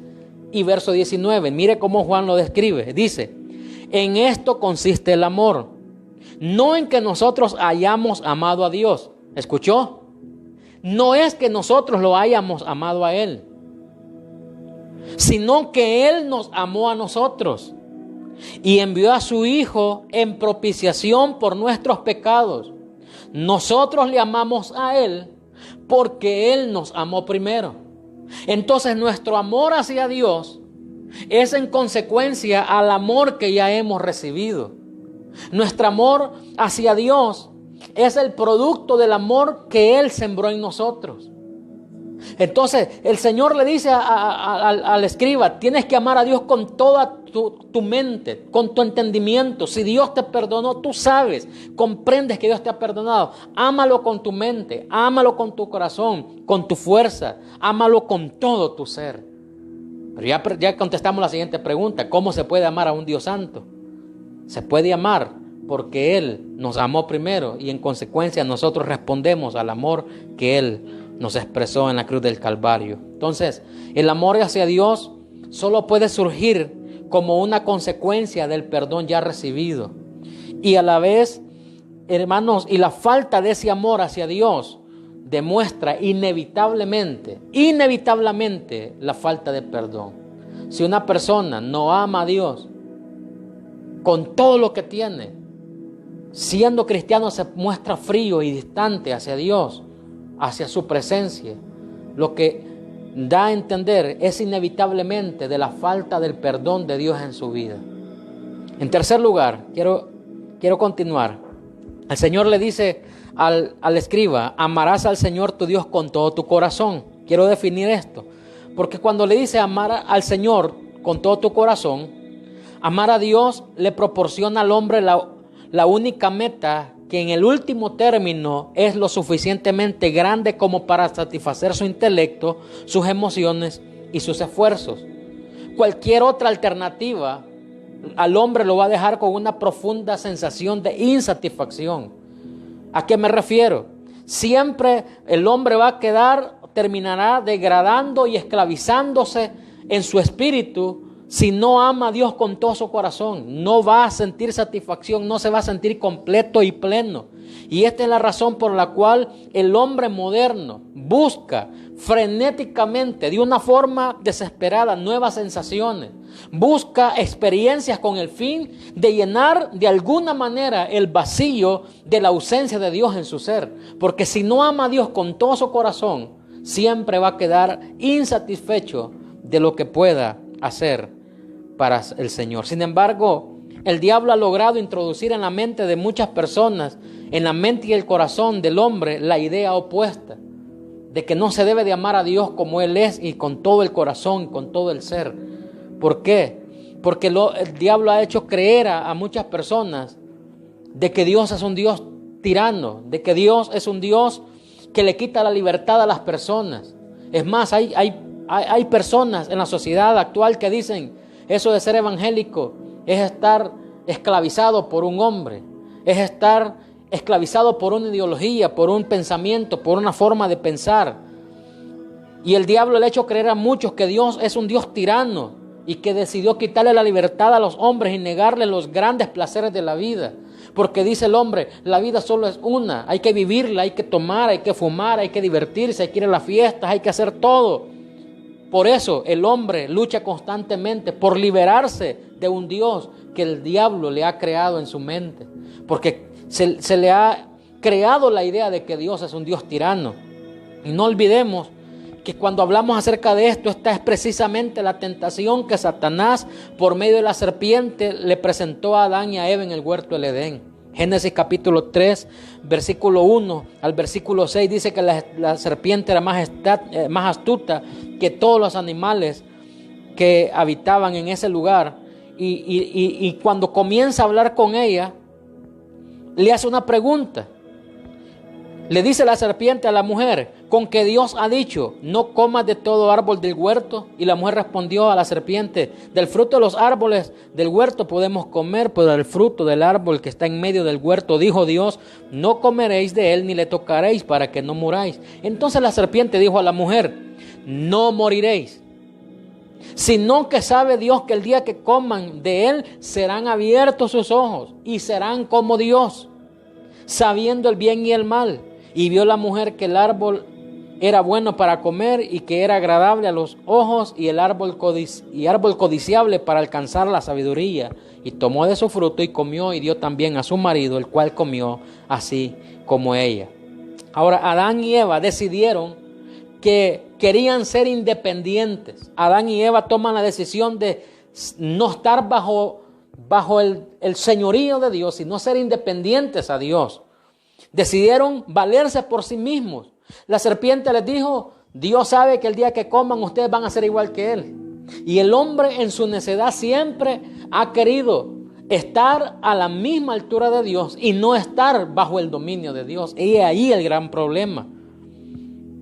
[SPEAKER 1] y verso 19. Mire cómo Juan lo describe. Dice: en esto consiste el amor, no en que nosotros hayamos amado a Dios. ¿Escuchó? No es que nosotros lo hayamos amado a Él, sino que Él nos amó a nosotros y envió a su Hijo en propiciación por nuestros pecados. Nosotros le amamos a Él porque Él nos amó primero. Entonces, nuestro amor hacia Dios es en consecuencia al amor que ya hemos recibido. Nuestro amor hacia Dios es el producto del amor que Él sembró en nosotros. Entonces el Señor le dice al escriba: tienes que amar a Dios con toda tu mente, con tu entendimiento. Si Dios te perdonó, tú sabes, comprendes que Dios te ha perdonado. Ámalo con tu mente, ámalo con tu corazón, con tu fuerza, ámalo con todo tu ser. Pero ya contestamos la siguiente pregunta: ¿cómo se puede amar a un Dios santo? Se puede amar porque Él nos amó primero y en consecuencia nosotros respondemos al amor que Él nos expresó en la cruz del Calvario. Entonces, el amor hacia Dios solo puede surgir como una consecuencia del perdón ya recibido. Y a la vez, hermanos, y la falta de ese amor hacia Dios demuestra inevitablemente la falta de perdón. Si una persona no ama a Dios con todo lo que tiene, siendo cristiano, se muestra frío y distante hacia Dios, hacia su presencia, lo que da a entender es inevitablemente de la falta del perdón de Dios en su vida. En tercer lugar, quiero continuar. El Señor le dice al escriba: amarás al Señor tu Dios con todo tu corazón. Quiero definir esto, porque cuando le dice amar al Señor con todo tu corazón, amar a Dios le proporciona al hombre la única meta que en el último término es lo suficientemente grande como para satisfacer su intelecto, sus emociones y sus esfuerzos. Cualquier otra alternativa al hombre lo va a dejar con una profunda sensación de insatisfacción. ¿A qué me refiero? Siempre el hombre terminará degradando y esclavizándose en su espíritu. Si no ama a Dios con todo su corazón, no va a sentir satisfacción, no se va a sentir completo y pleno. Y esta es la razón por la cual el hombre moderno busca frenéticamente, de una forma desesperada, nuevas sensaciones. Busca experiencias con el fin de llenar de alguna manera el vacío de la ausencia de Dios en su ser. Porque si no ama a Dios con todo su corazón, siempre va a quedar insatisfecho de lo que pueda hacer para el Señor. Sin embargo, el diablo ha logrado introducir en la mente de muchas personas, en la mente y el corazón del hombre, la idea opuesta de que no se debe de amar a Dios como Él es y con todo el corazón, con todo el ser. ¿Por qué? Porque el diablo ha hecho creer a muchas personas de que Dios es un Dios tirano, de que Dios es un Dios que le quita la libertad a las personas. Es más, hay personas en la sociedad actual que dicen: eso de ser evangélico es estar esclavizado por un hombre, es estar esclavizado por una ideología, por un pensamiento, por una forma de pensar. Y el diablo le ha hecho creer a muchos que Dios es un Dios tirano y que decidió quitarle la libertad a los hombres y negarle los grandes placeres de la vida. Porque dice el hombre, la vida solo es una, hay que vivirla, hay que tomar, hay que fumar, hay que divertirse, hay que ir a las fiestas, hay que hacer todo. Por eso el hombre lucha constantemente por liberarse de un Dios que el diablo le ha creado en su mente. Porque se le ha creado la idea de que Dios es un Dios tirano. Y no olvidemos que cuando hablamos acerca de esto, esta es precisamente la tentación que Satanás, por medio de la serpiente, le presentó a Adán y a Eva en el huerto del Edén. Génesis capítulo 3, versículo 1 al versículo 6 dice que la serpiente era más astuta que todos los animales que habitaban en ese lugar. Y cuando comienza a hablar con ella, le hace una pregunta. Le dice la serpiente a la mujer, con que Dios ha dicho, no comas de todo árbol del huerto. Y la mujer respondió a la serpiente, del fruto de los árboles del huerto podemos comer, pero del fruto del árbol que está en medio del huerto, dijo Dios, no comeréis de él ni le tocaréis para que no muráis. Entonces la serpiente dijo a la mujer, no moriréis, sino que sabe Dios que el día que coman de él serán abiertos sus ojos y serán como Dios, sabiendo el bien y el mal. Y vio la mujer que el árbol era bueno para comer y que era agradable a los ojos y árbol codiciable para alcanzar la sabiduría. Y tomó de su fruto y comió y dio también a su marido, el cual comió así como ella. Ahora Adán y Eva decidieron que querían ser independientes. Adán y Eva toman la decisión de no estar bajo el señorío de Dios, sino ser independientes a Dios. Decidieron valerse por sí mismos. La serpiente les dijo, Dios sabe que el día que coman ustedes van a ser igual que Él. Y el hombre en su necedad siempre ha querido estar a la misma altura de Dios y no estar bajo el dominio de Dios. Y ahí el gran problema.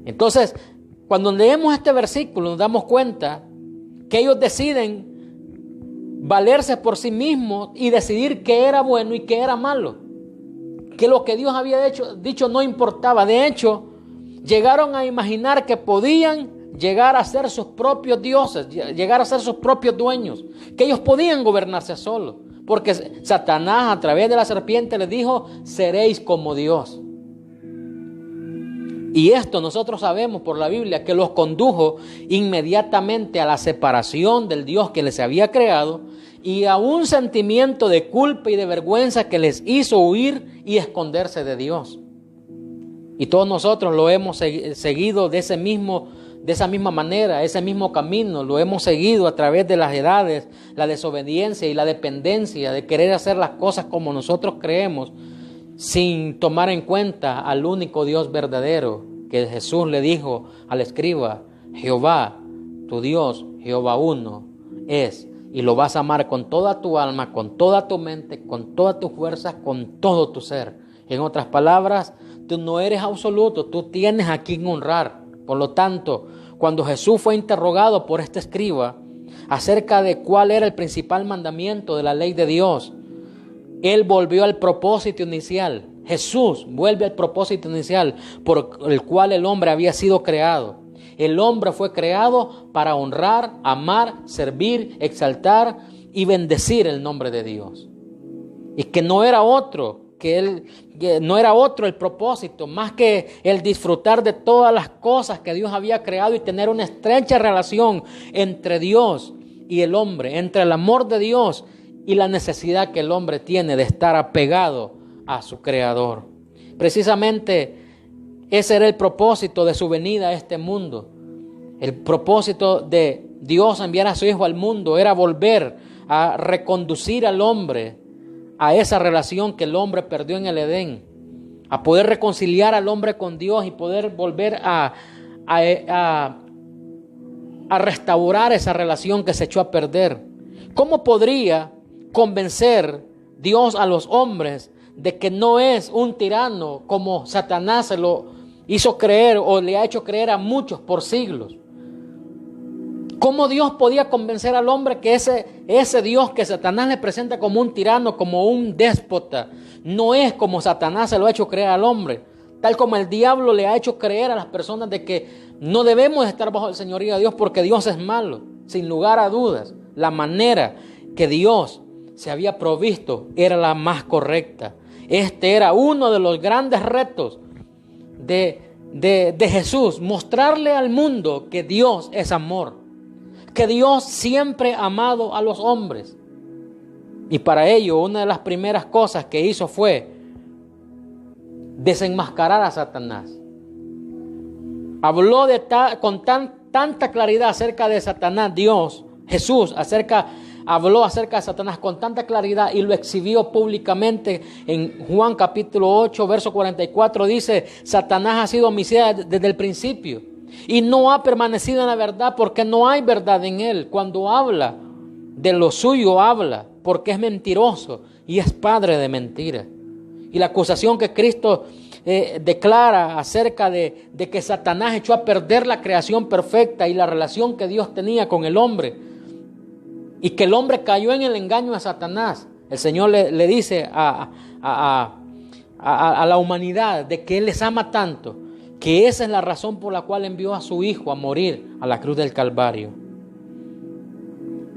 [SPEAKER 1] Entonces, cuando leemos este versículo nos damos cuenta que ellos deciden valerse por sí mismos y decidir qué era bueno y qué era malo. Que lo que Dios había dicho no importaba. De hecho, llegaron a imaginar que podían llegar a ser sus propios dioses, llegar a ser sus propios dueños, que ellos podían gobernarse solos, porque Satanás a través de la serpiente les dijo, seréis como Dios. Y esto nosotros sabemos por la Biblia que los condujo inmediatamente a la separación del Dios que les había creado y a un sentimiento de culpa y de vergüenza que les hizo huir y esconderse de Dios. Y todos nosotros lo hemos seguido de esa misma manera, ese mismo camino, lo hemos seguido a través de las edades, la desobediencia y la dependencia de querer hacer las cosas como nosotros creemos, sin tomar en cuenta al único Dios verdadero, que Jesús le dijo al escriba, Jehová, tu Dios, Jehová uno es, y lo vas a amar con toda tu alma, con toda tu mente, con toda tu fuerza, con todo tu ser. En otras palabras, tú no eres absoluto, tú tienes a quien honrar. Por lo tanto, cuando Jesús fue interrogado por este escriba acerca de cuál era el principal mandamiento de la ley de Dios, Él volvió al propósito inicial. Jesús vuelve al propósito inicial por el cual el hombre había sido creado. El hombre fue creado para honrar, amar, servir, exaltar y bendecir el nombre de Dios. Y que no era otro el propósito, más que el disfrutar de todas las cosas que Dios había creado y tener una estrecha relación entre Dios y el hombre, entre el amor de Dios y la necesidad que el hombre tiene de estar apegado a su Creador. Precisamente ese era el propósito de su venida a este mundo. El propósito de Dios enviar a su Hijo al mundo era volver a reconducir al hombre a esa relación que el hombre perdió en el Edén, a poder reconciliar al hombre con Dios y poder volver a restaurar esa relación que se echó a perder. ¿Cómo podría convencer Dios a los hombres de que no es un tirano como Satanás se lo hizo creer o le ha hecho creer a muchos por siglos? ¿Cómo Dios podía convencer al hombre que ese Dios que Satanás le presenta como un tirano, como un déspota, no es como Satanás se lo ha hecho creer al hombre? Tal como el diablo le ha hecho creer a las personas de que no debemos estar bajo el señorío de Dios porque Dios es malo. Sin lugar a dudas, la manera que Dios se había provisto era la más correcta. Este era uno de los grandes retos de Jesús, mostrarle al mundo que Dios es amor, que Dios siempre ha amado a los hombres. Y para ello, una de las primeras cosas que hizo fue desenmascarar a Satanás. Habló con tanta claridad acerca de Satanás, Jesús, habló acerca de Satanás con tanta claridad y lo exhibió públicamente. En Juan capítulo 8, verso 44 dice: Satanás ha sido homicida desde el principio y no ha permanecido en la verdad porque no hay verdad en él. Cuando habla de lo suyo, habla porque es mentiroso y es padre de mentira. Y la acusación que Cristo declara acerca de que Satanás echó a perder la creación perfecta y la relación que Dios tenía con el hombre, y que el hombre cayó en el engaño de Satanás. El Señor le dice a la humanidad de que Él les ama tanto, que esa es la razón por la cual envió a su Hijo a morir a la cruz del Calvario.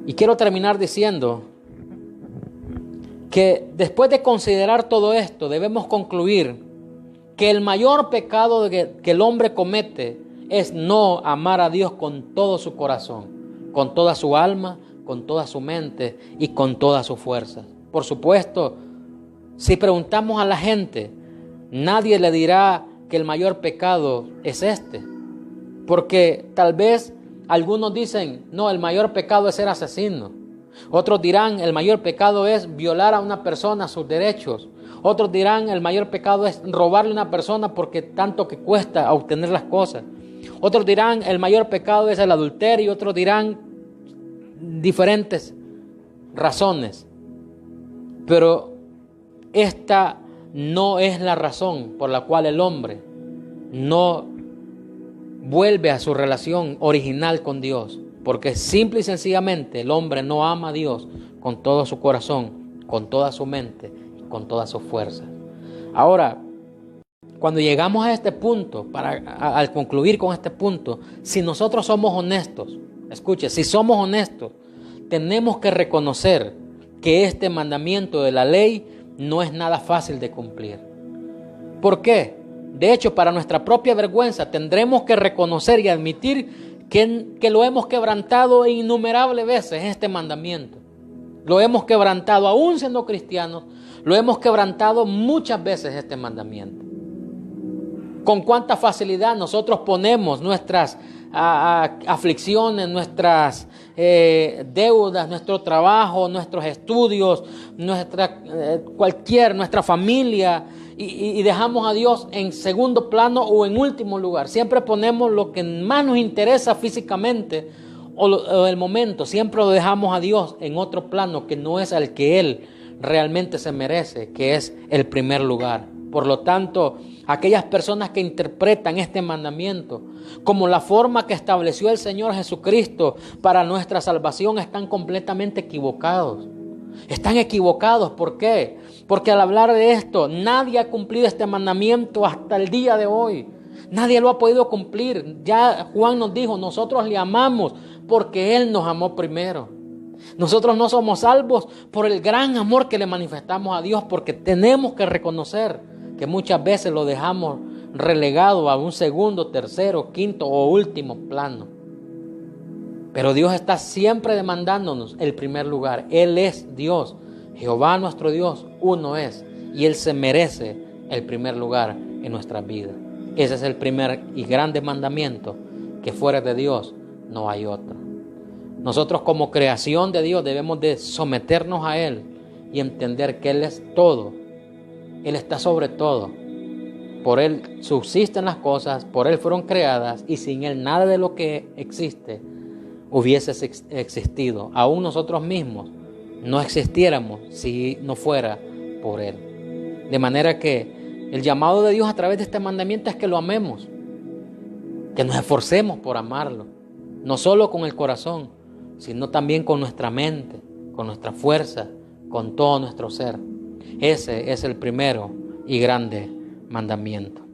[SPEAKER 1] Y quiero terminar diciendo que después de considerar todo esto, debemos concluir que el mayor pecado que el hombre comete es no amar a Dios con todo su corazón, con toda su alma, con toda su mente y con todas sus fuerzas. Por supuesto, si preguntamos a la gente, nadie le dirá que el mayor pecado es este, porque tal vez algunos dicen: no, el mayor pecado es ser asesino. Otros dirán: el mayor pecado es violar a una persona sus derechos. Otros dirán: el mayor pecado es robarle a una persona porque tanto que cuesta obtener las cosas. Otros dirán: el mayor pecado es el adulterio. Otros dirán diferentes razones. Pero esta no es la razón por la cual el hombre no vuelve a su relación original con Dios, porque simple y sencillamente el hombre no ama a Dios con todo su corazón, con toda su mente, con toda su fuerza. Ahora, cuando llegamos a este punto, al concluir con este punto, si nosotros somos honestos, escuche, si somos honestos, tenemos que reconocer que este mandamiento de la ley no es nada fácil de cumplir. ¿Por qué? De hecho, para nuestra propia vergüenza tendremos que reconocer y admitir que lo hemos quebrantado innumerables veces, este mandamiento. Lo hemos quebrantado, aún siendo cristianos, lo hemos quebrantado muchas veces este mandamiento. Con cuánta facilidad nosotros ponemos nuestras aflicciones, nuestras deudas, nuestro trabajo, nuestros estudios, nuestra familia, y dejamos a Dios en segundo plano o en último lugar. Siempre ponemos lo que más nos interesa físicamente o el momento. Siempre lo dejamos a Dios en otro plano que no es el que Él realmente se merece, que es el primer lugar. Por lo tanto, aquellas personas que interpretan este mandamiento como la forma que estableció el Señor Jesucristo para nuestra salvación están completamente equivocados. Están equivocados, ¿por qué? Porque al hablar de esto, nadie ha cumplido este mandamiento hasta el día de hoy. Nadie lo ha podido cumplir. Ya Juan nos dijo: nosotros le amamos porque Él nos amó primero. Nosotros no somos salvos por el gran amor que le manifestamos a Dios, porque tenemos que reconocer que muchas veces lo dejamos relegado a un segundo, tercero, quinto o último plano. Pero Dios está siempre demandándonos el primer lugar. Él es Dios, Jehová nuestro Dios, uno es, y Él se merece el primer lugar en nuestras vidas. Ese es el primer y grande mandamiento, que fuera de Dios no hay otro. Nosotros como creación de Dios debemos de someternos a Él y entender que Él es todo. Él está sobre todo. Por Él subsisten las cosas, por Él fueron creadas, y sin Él nada de lo que existe hubiese existido. Aún nosotros mismos no existiéramos si no fuera por Él. De manera que el llamado de Dios a través de este mandamiento es que lo amemos, que nos esforcemos por amarlo. no solo con el corazón, sino también con nuestra mente, con nuestra fuerza, con todo nuestro ser. Ese es el primero y grande mandamiento.